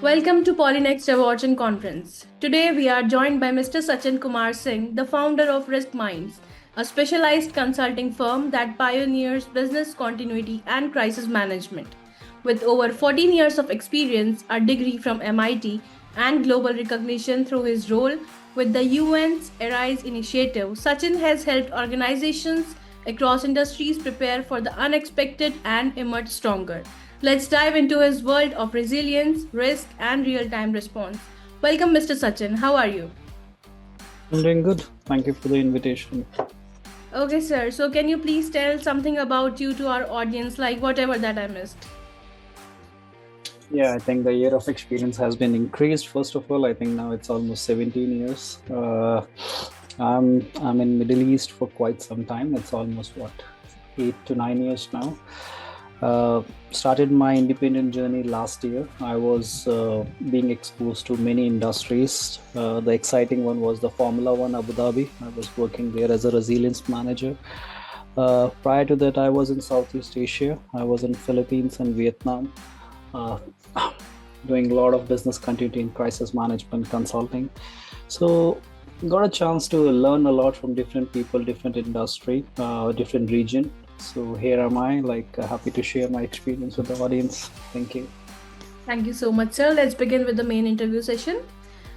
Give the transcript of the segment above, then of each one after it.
Welcome to Polynext Awards and Conference. Today we are joined by Mr. Sachin Kumar Singh, the founder of Riskmindz, a specialized consulting firm that pioneers business continuity and crisis management. With over 14 years of experience, a degree from MIT, and global recognition through his role with the UN's Arise initiative, Sachin has helped organizations across industries prepare for the unexpected and emerge stronger. Let's dive into his world of resilience, risk, and real time response. Welcome, Mr. Sachin. How are you? I'm doing good. Thank you for the invitation. Okay, sir. So, can you please tell something about you to our audience, like whatever that I missed? Yeah, I think the year of experience has been increased. First of all, I think now it's almost 17 years. I'm in Middle East for quite some time. It's almost 8 to 9 years now. Started my independent journey last year. I was being exposed to many industries. The exciting one was the Formula One Abu Dhabi. I was working there as a resilience manager. Prior to that, I was in Southeast Asia. I was in Philippines and Vietnam, uh, doing a lot of business continuity and crisis management consulting. So, got a chance to learn a lot from different people, different industry, different region. So here am I, happy to share my experience with the audience. Thank you. Thank you so much, sir. Let's begin with the main interview session.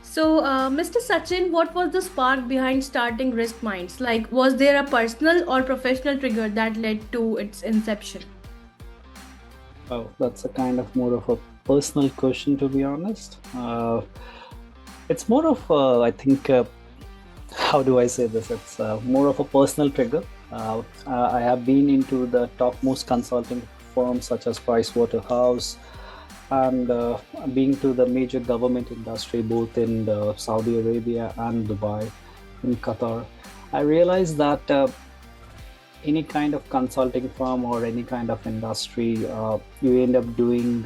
So, Mr. Sachin, what was the spark behind starting Risk Minds? Like, was there a personal or professional trigger that led to its inception? Oh, that's a kind of more of a personal question, to be honest. It's more of, I think, how do I say this? It's more of a personal trigger. I have been into the topmost consulting firms such as Pricewaterhouse and being to the major government industry, both in Saudi Arabia and Dubai, in Qatar. I realized that any kind of consulting firm or any kind of industry, you end up doing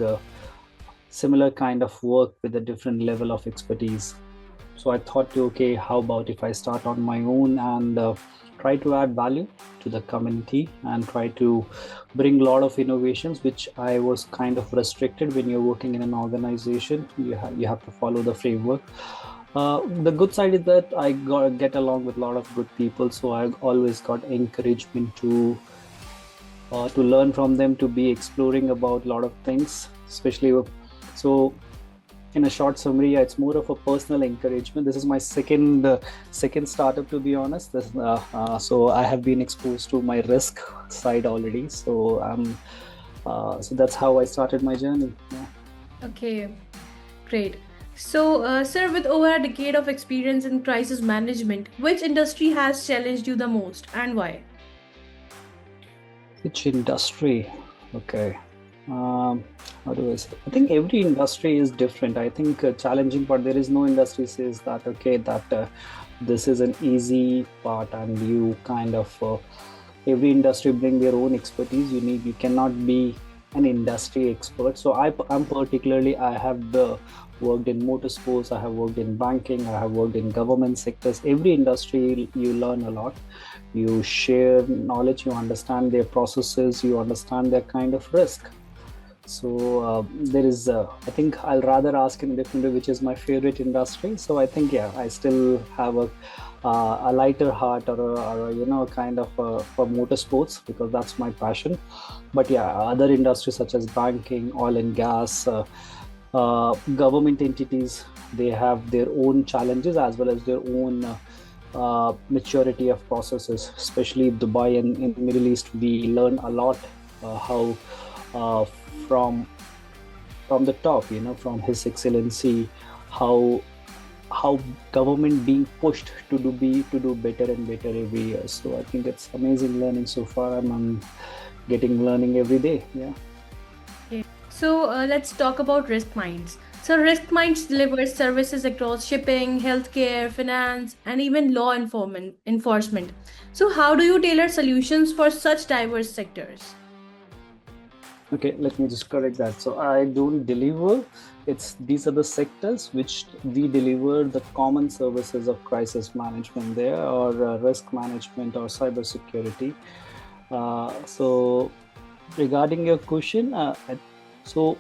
similar kind of work with a different level of expertise. So I thought, okay, how about if I start on my own and try to add value to the community and try to bring a lot of innovations, which I was kind of restricted when you're working in an organization. You have to follow the framework. The good side is that I get along with a lot of good people, so I always got encouragement to learn from them, to be exploring about a lot of things, especially so in a short summary, it's more of a personal encouragement. This is my second startup, to be honest. So I have been exposed to my risk side already. So that's how I started my journey. Yeah. Okay, great. So, sir, with over a decade of experience in crisis management, which industry has challenged you the most and why? Which industry? Okay. How do I say? I think every industry is different. I think challenging part, there is no industry says that, okay, that this is an easy part and you kind of, every industry bring their own expertise. You cannot be an industry expert. So I'm particularly, I have worked in motorsports, I have worked in banking, I have worked in government sectors. Every industry you learn a lot. You share knowledge, you understand their processes, you understand their kind of risk. So there is, I think I'll rather ask in a different way, which is my favorite industry. So I think, yeah, I still have a lighter heart or a, kind of for motorsports because that's my passion. But yeah, other industries such as banking, oil and gas, government entities, they have their own challenges as well as their own maturity of processes. Especially Dubai and in Middle East, we learn a lot how uh, from the top, from His Excellency, how government being pushed to do better and better every year. So I think it's amazing learning so far. I'm getting learning every day. Yeah. Okay. So, let's talk about Risk Minds. So, Risk Minds delivers services across shipping, healthcare, finance, and even enforcement. So, how do you tailor solutions for such diverse sectors? Okay, let me just correct that. So I don't deliver. It's these are the sectors which we deliver the common services of crisis management there, or risk management or cyber security. So regarding your question, so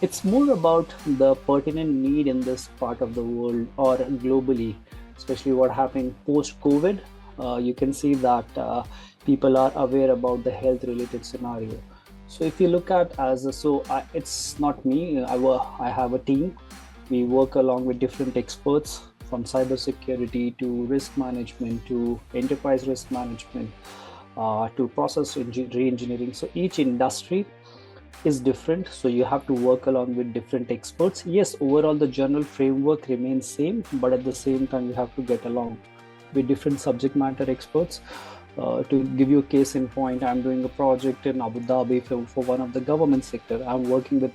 It's more about the pertinent need in this part of the world or globally, especially what happened post COVID. You can see that people are aware about the health related scenario. So if you look at it's not me. I have a team. We work along with different experts from cybersecurity to risk management to enterprise risk management to re-engineering. So each industry is different, so you have to work along with different experts. Yes, overall the general framework remains same, but at the same time you have to get along with different subject matter experts. To give you a case in point, I'm doing a project in Abu Dhabi for one of the government sector. I'm working with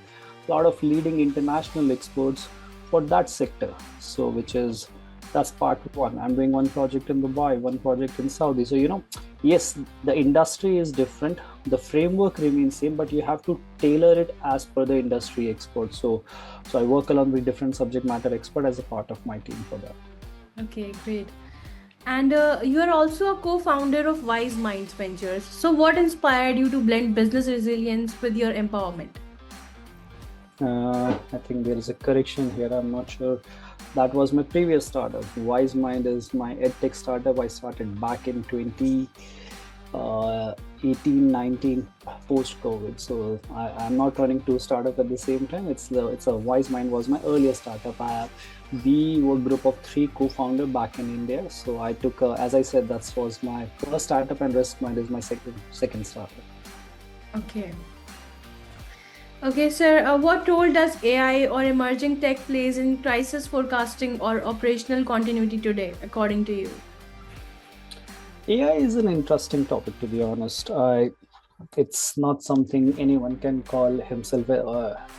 a lot of leading international experts for that sector. So which is that's part one. I'm doing one project in Dubai, one project in Saudi. So yes, the industry is different, the framework remains same, but you have to tailor it as per the industry expert. So I work along with different subject matter expert as a part of my team for that. Okay, great. And you are also a co-founder of Wise Minds Ventures. So what inspired you to blend business resilience with your empowerment? I think there is a correction here. I'm not sure. That was my previous startup. Wise Mind is my edtech startup. I started back in 2018, 19 post COVID. So I'm not running two startups at the same time. It's a Wise Mind was my earlier startup. We were a group of 3 co-founder back in India. So I took, as I said, that was my first startup, and Riskmind is my second startup. Okay. Okay, sir. What role does AI or emerging tech plays in crisis forecasting or operational continuity today, according to you? AI is an interesting topic, to be honest. It's not something anyone can call himself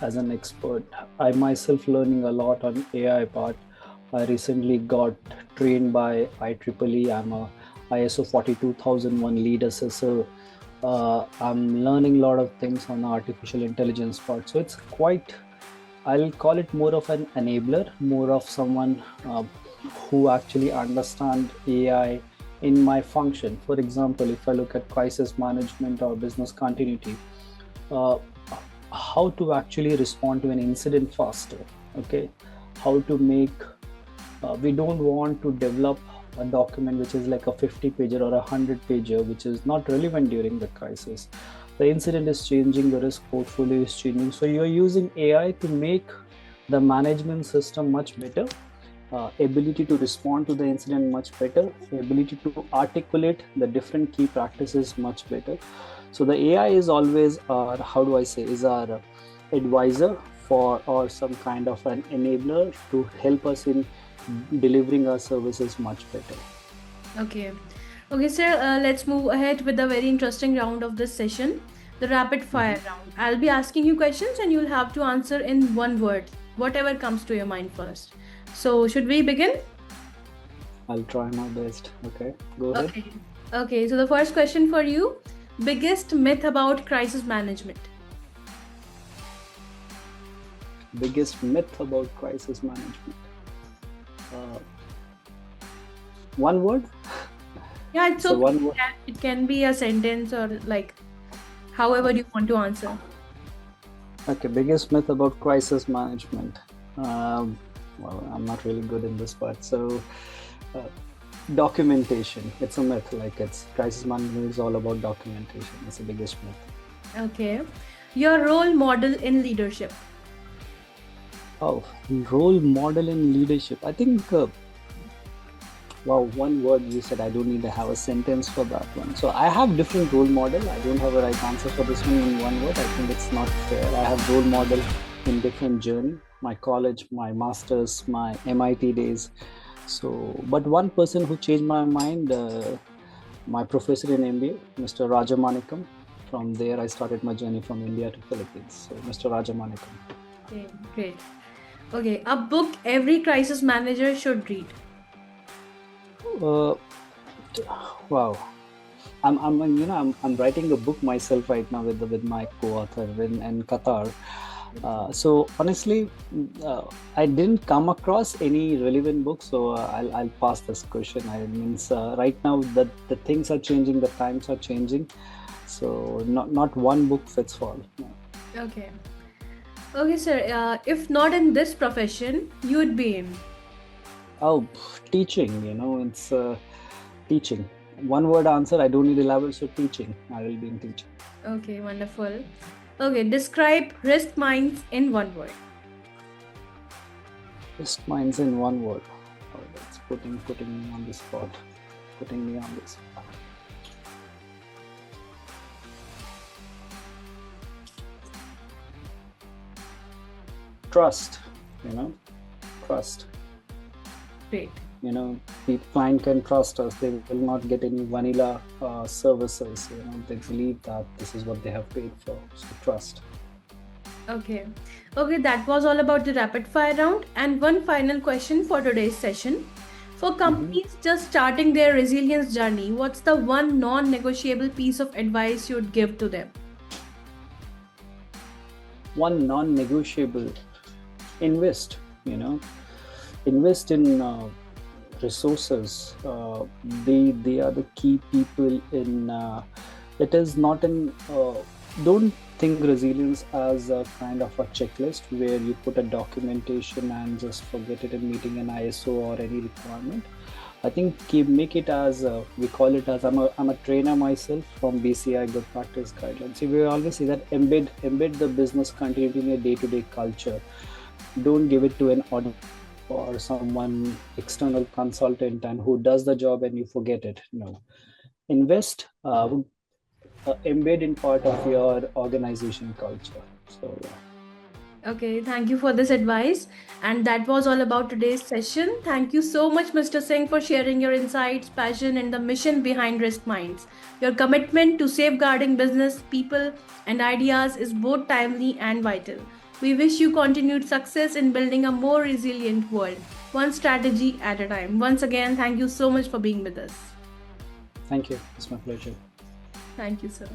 as an expert. I myself learning a lot on AI part. I recently got trained by IEEE. I'm a ISO 42001 lead assessor. I'm learning a lot of things on the artificial intelligence part. So it's quite, I'll call it more of an enabler, more of someone who actually understand AI in my function. For example, if I look at crisis management or business continuity, uh, how to actually respond to an incident faster, okay? How to make, we don't want to develop a document which is like a 50 pager or a 100 pager, which is not relevant during the crisis. The incident is changing, the risk portfolio is changing. So you're using AI to make the management system much better, ability to respond to the incident much better, ability to articulate the different key practices much better. So the AI is always our, how do I say, is our advisor for, or some kind of an enabler to help us in delivering our services much better. Okay. Okay, sir. Let's move ahead with the very interesting round of this session, the rapid fire round. I'll be asking you questions and you'll have to answer in one word, whatever comes to your mind first. So, should we begin? I'll try my best. Okay, go ahead. Okay. Okay, so the first question for you, biggest myth about crisis management. Biggest myth about crisis management. Uh, one word. Yeah, it's So okay. one word. It can be a sentence or like however you want to answer. Okay, biggest myth about crisis management. Well, I'm not really good in this part. So, uh, documentation. It's a myth. Like it's crisis management is all about documentation. It's the biggest myth. Okay. Your role model in leadership. Oh, role model in leadership. I think. Wow, one word you said. I don't need to have a sentence for that one. So I have different role model. I don't have a right answer for this one in one word. I think it's not fair. I have role model in different journey. My college, my masters, my MIT days. So, but one person who changed my mind, my professor in MBA, Mr. Rajamanikam. From there, I started my journey from India to Philippines. So, Mr. Rajamanikam. Okay, great. Okay, a book every crisis manager should read. Uh, wow. I'm writing a book myself right now with my co-author in Qatar. So honestly, I didn't come across any relevant books, so I'll pass this question. I means right now the things are changing, the times are changing, so not one book fits all. Okay. Okay, sir. If not in this profession, you would be in. Oh, teaching, it's teaching. One word answer, I don't need elaborate, so teaching. I will be in teaching. Okay, wonderful. Okay, describe risk minds in one word. Just mine's in one word. Oh, that's putting me on the spot. Putting me on this. Trust, trust. Great. The client can trust us. They will not get any vanilla services. They believe that this is what they have paid for. So trust. Okay. Okay, that was all about the rapid fire round. And one final question for today's session. For companies just starting their resilience journey, what's the one non negotiable piece of advice you'd give to them? One non-negotiable: invest. Invest in resources. They are the key people in. It is not in. Don't think resilience as a kind of a checklist where you put a documentation and just forget it in meeting an ISO or any requirement. I think make it as we call it as I'm a trainer myself from BCI Good Practice Guidelines. So we always say that embed the business continuity in your day-to-day culture. Don't give it to an audit or someone external consultant and who does the job and you forget it. No, invest. Embed in part of your organization culture. So yeah. Okay, thank you for this advice. And that was all about today's session. Thank you so much, Mr. Singh, for sharing your insights, passion, and the mission behind Risk Minds. Your commitment to safeguarding business, people, and ideas is both timely and vital. We wish you continued success in building a more resilient world, one strategy at a time. Once again, thank you so much for being with us. Thank you. It's my pleasure. Thank you, sir.